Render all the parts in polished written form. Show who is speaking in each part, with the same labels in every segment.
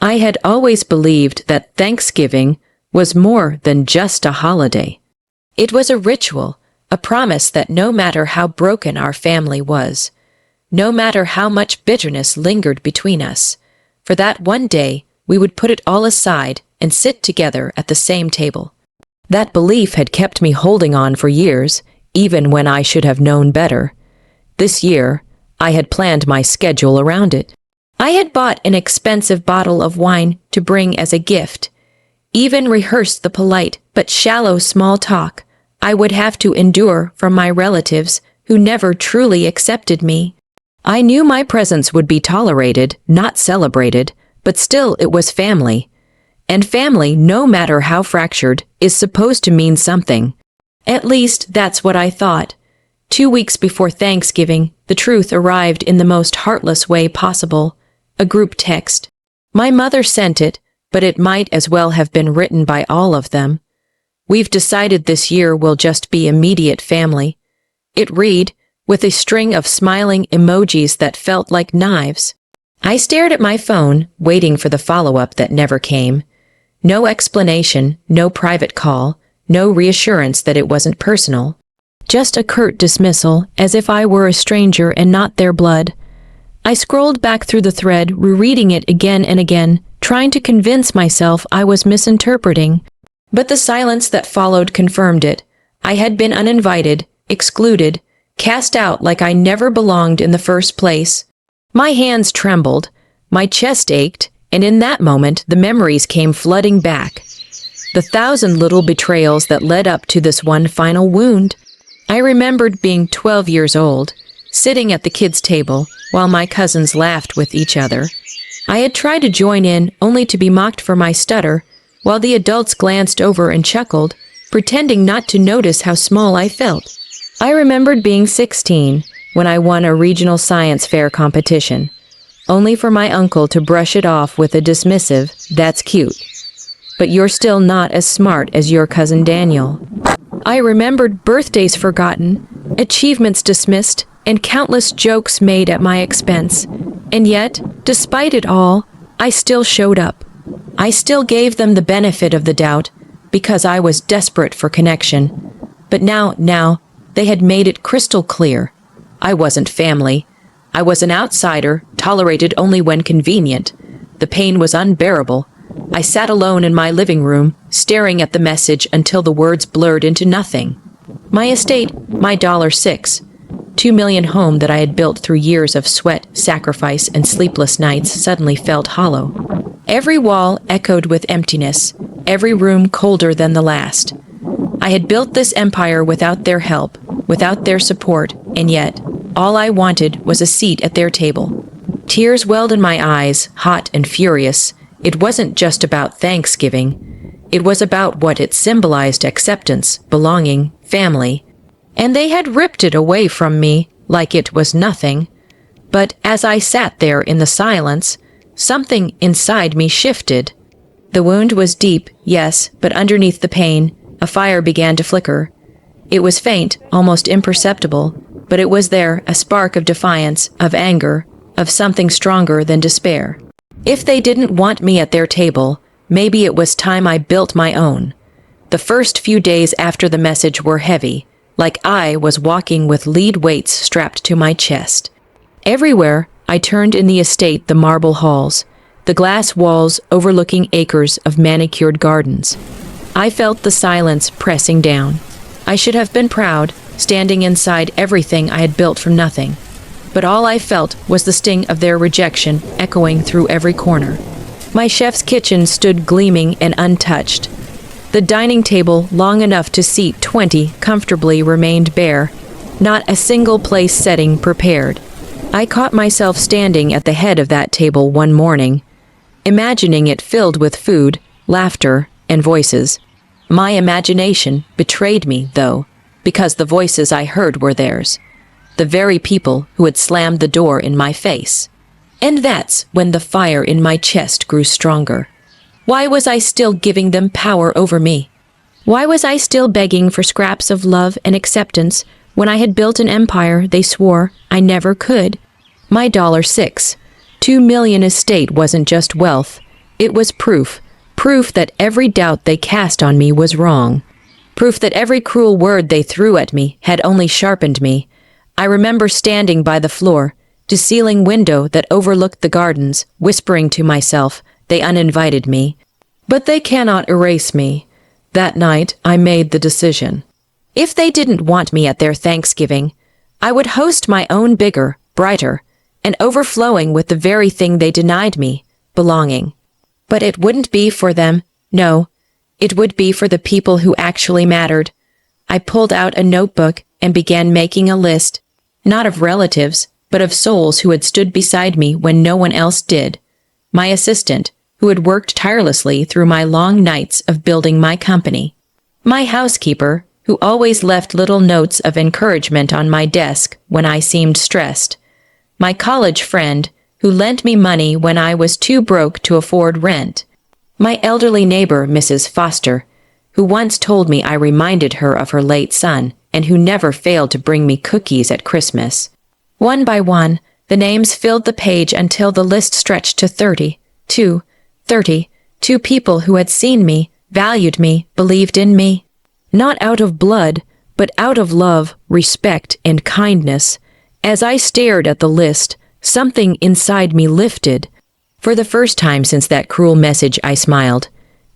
Speaker 1: I had always believed that Thanksgiving was more than just a holiday. It was a ritual, a promise that no matter how broken our family was, no matter how much bitterness lingered between us, for that one day we would put it all aside and sit together at the same table. That belief had kept me holding on for years, even when I should have known better. This year, I had planned my schedule around it. I had bought an expensive bottle of wine to bring as a gift, even rehearsed the polite but shallow small talk I would have to endure from my relatives who never truly accepted me. I knew my presence would be tolerated, not celebrated, but still it was family. And family, no matter how fractured, is supposed to mean something. At least that's what I thought. 2 weeks before Thanksgiving, the truth arrived in the most heartless way possible. A group text. My mother sent it, but it might as well have been written by all of them. We've decided this year will just be immediate family. It read, with a string of smiling emojis that felt like knives. I stared at my phone, waiting for the follow-up that never came. No explanation, no private call, no reassurance that it wasn't personal. Just a curt dismissal, as if I were a stranger and not their blood. I scrolled back through the thread, rereading it again and again, trying to convince myself I was misinterpreting. But the silence that followed confirmed it. I had been uninvited, excluded, cast out like I never belonged in the first place. My hands trembled, my chest ached, and in that moment the memories came flooding back. The 1,000 little betrayals that led up to this one final wound. I remembered being 12 years old, sitting at the kids' table while my cousins laughed with each other. I had tried to join in only to be mocked for my stutter, while the adults glanced over and chuckled, pretending not to notice how small I felt. I remembered being 16 when I won a regional science fair competition, only for my uncle to brush it off with a dismissive, "That's cute, but you're still not as smart as your cousin Daniel." I remembered birthdays forgotten, achievements dismissed, and countless jokes made at my expense. And yet, despite it all, I still showed up. I still gave them the benefit of the doubt, because I was desperate for connection. But now, they had made it crystal clear. I wasn't family. I was an outsider, tolerated only when convenient. The pain was unbearable. I sat alone in my living room, staring at the message until the words blurred into nothing. My estate, my $6, $2 million home that I had built through years of sweat, sacrifice, and sleepless nights suddenly felt hollow. Every wall echoed with emptiness, every room colder than the last. I had built this empire without their help, without their support, and yet, all I wanted was a seat at their table. Tears welled in my eyes, hot and furious. It wasn't just about Thanksgiving. It was about what it symbolized: acceptance, belonging, family. And they had ripped it away from me like it was nothing. But as I sat there in the silence, something inside me shifted. The wound was deep, yes, but underneath the pain, a fire began to flicker. It was faint, almost imperceptible, but it was there, a spark of defiance, of anger, of something stronger than despair. If they didn't want me at their table, maybe it was time I built my own. The first few days after the message were heavy, like I was walking with lead weights strapped to my chest. Everywhere I turned in the estate, the marble halls, the glass walls overlooking acres of manicured gardens. I felt the silence pressing down. I should have been proud, standing inside everything I had built from nothing. But all I felt was the sting of their rejection echoing through every corner. My chef's kitchen stood gleaming and untouched. The dining table, long enough to seat 20 comfortably, remained bare, not a single place setting prepared. I caught myself standing at the head of that table one morning, imagining it filled with food, laughter, and voices. My imagination betrayed me, though, because the voices I heard were theirs, the very people who had slammed the door in my face. And that's when the fire in my chest grew stronger. Why was I still giving them power over me? Why was I still begging for scraps of love and acceptance when I had built an empire they swore I never could? My $6, $2 million estate wasn't just wealth. It was proof that every doubt they cast on me was wrong. Proof that every cruel word they threw at me had only sharpened me. I remember standing by the floor-to-ceiling window that overlooked the gardens, whispering to myself, they uninvited me. But they cannot erase me. That night, I made the decision. If they didn't want me at their Thanksgiving, I would host my own bigger, brighter, and overflowing with the very thing they denied me, belonging. But it wouldn't be for them, no. It would be for the people who actually mattered. I pulled out a notebook and began making a list, not of relatives, but of souls who had stood beside me when no one else did. My assistant, who had worked tirelessly through my long nights of building my company. My housekeeper, who always left little notes of encouragement on my desk when I seemed stressed. My college friend, who lent me money when I was too broke to afford rent. My elderly neighbor, Mrs. Foster, who once told me I reminded her of her late son and who never failed to bring me cookies at Christmas. One by one, the names filled the page until the list stretched to 30. Two people who had seen me, valued me, believed in me. Not out of blood, but out of love, respect, and kindness. As I stared at the list, something inside me lifted. For the first time since that cruel message, I smiled.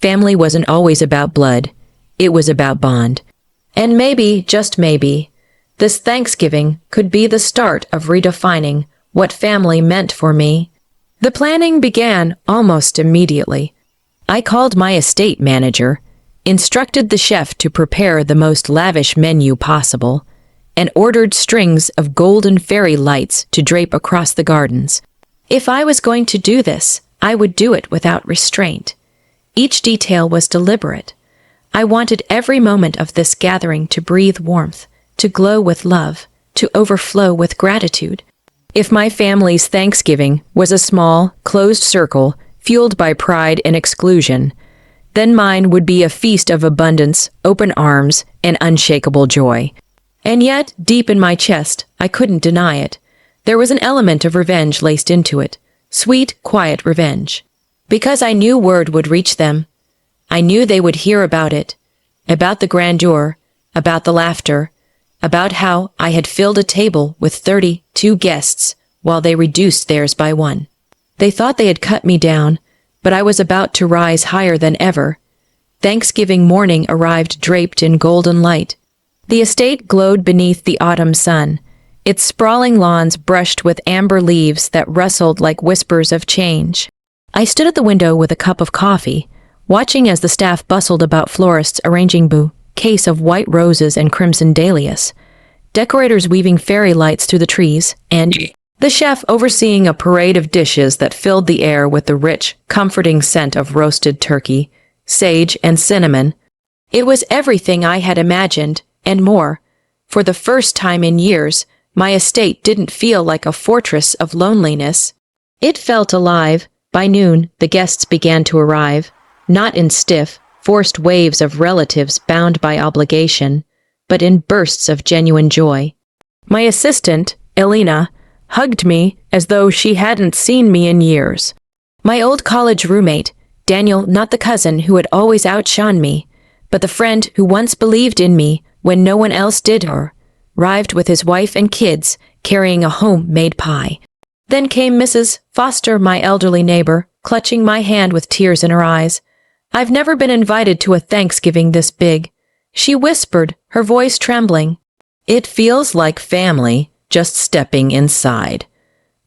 Speaker 1: Family wasn't always about blood. It was about bond. And maybe, just maybe, this Thanksgiving could be the start of redefining what family meant for me. The planning began almost immediately. I called my estate manager, instructed the chef to prepare the most lavish menu possible, and ordered strings of golden fairy lights to drape across the gardens. If I was going to do this, I would do it without restraint. Each detail was deliberate. I wanted every moment of this gathering to breathe warmth, to glow with love, to overflow with gratitude. If my family's Thanksgiving was a small, closed circle fueled by pride and exclusion, then mine would be a feast of abundance, open arms, and unshakable joy. And yet, deep in my chest, I couldn't deny it. There was an element of revenge laced into it, sweet, quiet revenge. Because I knew word would reach them. I knew they would hear about it, about the grandeur, about the laughter, about how I had filled a table with 32 guests while they reduced theirs by one. They thought they had cut me down, but I was about to rise higher than ever. Thanksgiving morning arrived draped in golden light. The estate glowed beneath the autumn sun, its sprawling lawns brushed with amber leaves that rustled like whispers of change. I stood at the window with a cup of coffee, watching as the staff bustled about florists arranging bouquets of white roses and crimson dahlias, decorators weaving fairy lights through the trees, and the chef overseeing a parade of dishes that filled the air with the rich, comforting scent of roasted turkey, sage, and cinnamon. It was everything I had imagined, and more. For the first time in years, my estate didn't feel like a fortress of loneliness. It felt alive. By noon, the guests began to arrive, not in stiff, forced waves of relatives bound by obligation, but in bursts of genuine joy. My assistant, Elena, hugged me as though she hadn't seen me in years. My old college roommate, Daniel, not the cousin who had always outshone me, but the friend who once believed in me when no one else did, arrived with his wife and kids, carrying a homemade pie. Then came Mrs. Foster, my elderly neighbor, clutching my hand with tears in her eyes. "I've never been invited to a Thanksgiving this big," she whispered, her voice trembling. "It feels like family, just stepping inside."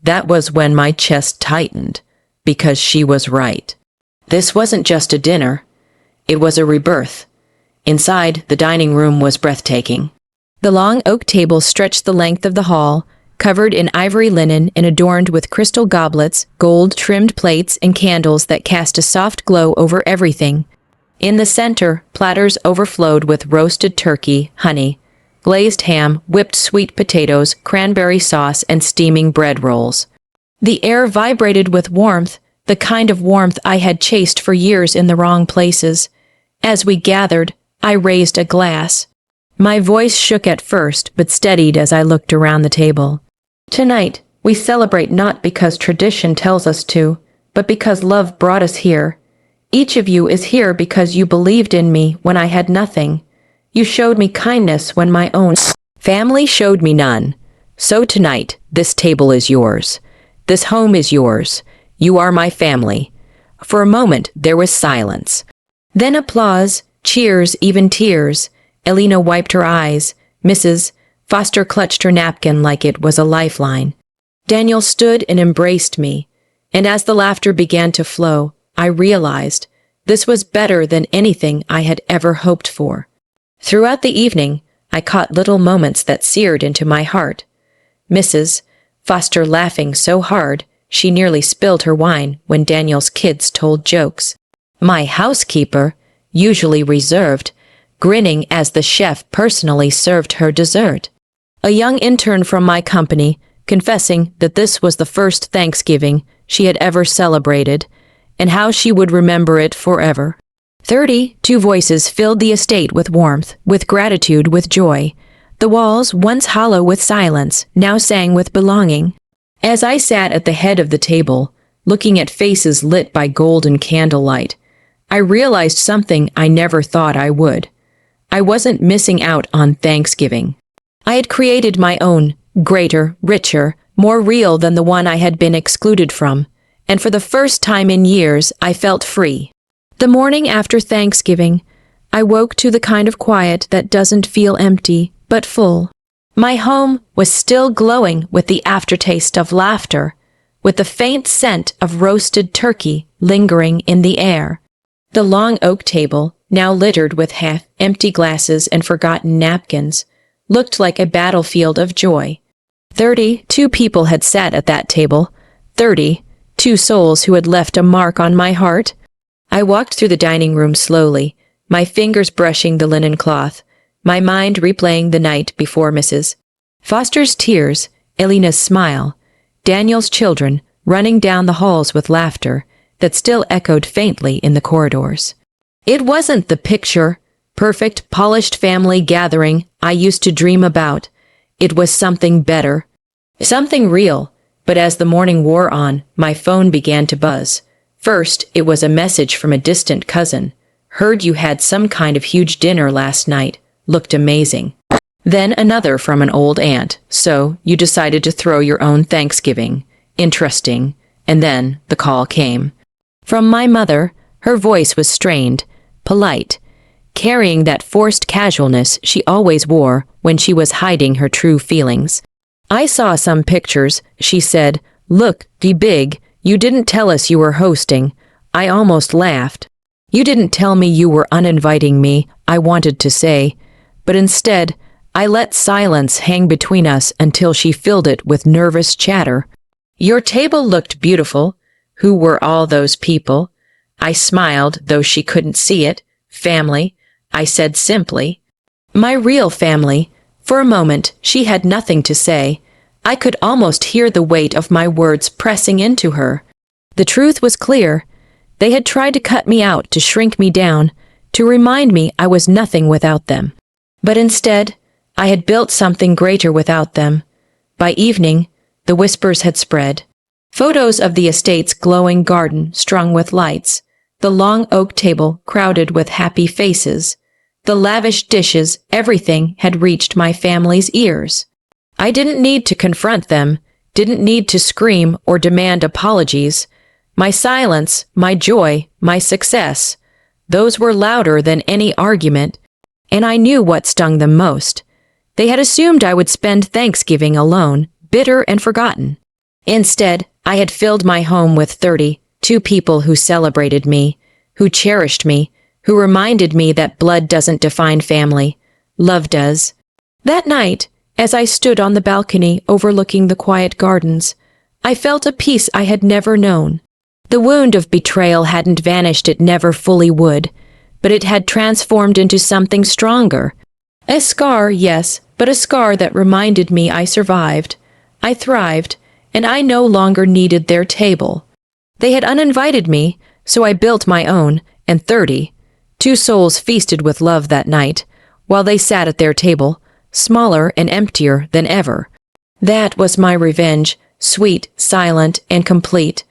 Speaker 1: That was when my chest tightened, because she was right. This wasn't just a dinner. It was a rebirth. Inside, the dining room was breathtaking. The long oak table stretched the length of the hall, covered in ivory linen and adorned with crystal goblets, gold-trimmed plates, and candles that cast a soft glow over everything. In the center, platters overflowed with roasted turkey, honey, glazed ham, whipped sweet potatoes, cranberry sauce, and steaming bread rolls. The air vibrated with warmth, the kind of warmth I had chased for years in the wrong places. As we gathered, I raised a glass. My voice shook at first, but steadied as I looked around the table. "Tonight, we celebrate not because tradition tells us to, but because love brought us here. Each of you is here because you believed in me when I had nothing. You showed me kindness when my own family showed me none. So tonight, this table is yours. This home is yours. You are my family." For a moment, there was silence. Then applause, cheers, even tears. Elena wiped her eyes. Mrs. Foster clutched her napkin like it was a lifeline. Daniel stood and embraced me. And as the laughter began to flow, I realized this was better than anything I had ever hoped for. Throughout the evening, I caught little moments that seared into my heart. Mrs. Foster laughing so hard, she nearly spilled her wine when Daniel's kids told jokes. My housekeeper, usually reserved, grinning as the chef personally served her dessert. A young intern from my company, confessing that this was the first Thanksgiving she had ever celebrated, and how she would remember it forever. 32 voices filled the estate with warmth, with gratitude, with joy. The walls, once hollow with silence, now sang with belonging. As I sat at the head of the table, looking at faces lit by golden candlelight, I realized something I never thought I would. I wasn't missing out on Thanksgiving. I had created my own, greater, richer, more real than the one I had been excluded from, and for the first time in years I felt free. The morning after Thanksgiving, I woke to the kind of quiet that doesn't feel empty, but full. My home was still glowing with the aftertaste of laughter, with the faint scent of roasted turkey lingering in the air. The long oak table, now littered with half-empty glasses and forgotten napkins, looked like a battlefield of joy. 32 people had sat at that table, 32 souls who had left a mark on my heart. I walked through the dining room slowly, my fingers brushing the linen cloth, my mind replaying the night before Mrs. Foster's tears, Elena's smile, Daniel's children running down the halls with laughter that still echoed faintly in the corridors. It wasn't the picture, perfect, polished family gathering I used to dream about. It was something better, something real, but as the morning wore on, my phone began to buzz. First, it was a message from a distant cousin. "Heard you had some kind of huge dinner last night. Looked amazing." Then another from an old aunt. "So, you decided to throw your own Thanksgiving. Interesting." And then the call came. From my mother. Her voice was strained, polite, carrying that forced casualness she always wore when she was hiding her true feelings. "I saw some pictures," she said. "Look, the big. You didn't tell us you were hosting." I almost laughed. "You didn't tell me you were uninviting me," I wanted to say, but instead, I let silence hang between us until she filled it with nervous chatter. "Your table looked beautiful. Who were all those people?" I smiled, though she couldn't see it. "Family," I said simply. "My real family." For a moment, she had nothing to say. I could almost hear the weight of my words pressing into her. The truth was clear. They had tried to cut me out, to shrink me down, to remind me I was nothing without them. But instead, I had built something greater without them. By evening, the whispers had spread. Photos of the estate's glowing garden strung with lights, the long oak table crowded with happy faces, the lavish dishes, everything had reached my family's ears. I didn't need to confront them, didn't need to scream or demand apologies. My silence, my joy, my success, those were louder than any argument, and I knew what stung them most. They had assumed I would spend Thanksgiving alone, bitter and forgotten. Instead, I had filled my home with 32 people who celebrated me, who cherished me, who reminded me that blood doesn't define family, love does. That night, as I stood on the balcony overlooking the quiet gardens, I felt a peace I had never known. The wound of betrayal hadn't vanished, it never fully would, but it had transformed into something stronger. A scar, yes, but a scar that reminded me I survived, I thrived, and I no longer needed their table. They had uninvited me, so I built my own, and 32 souls feasted with love that night, while they sat at their table, smaller and emptier than ever. That was my revenge, sweet, silent, and complete.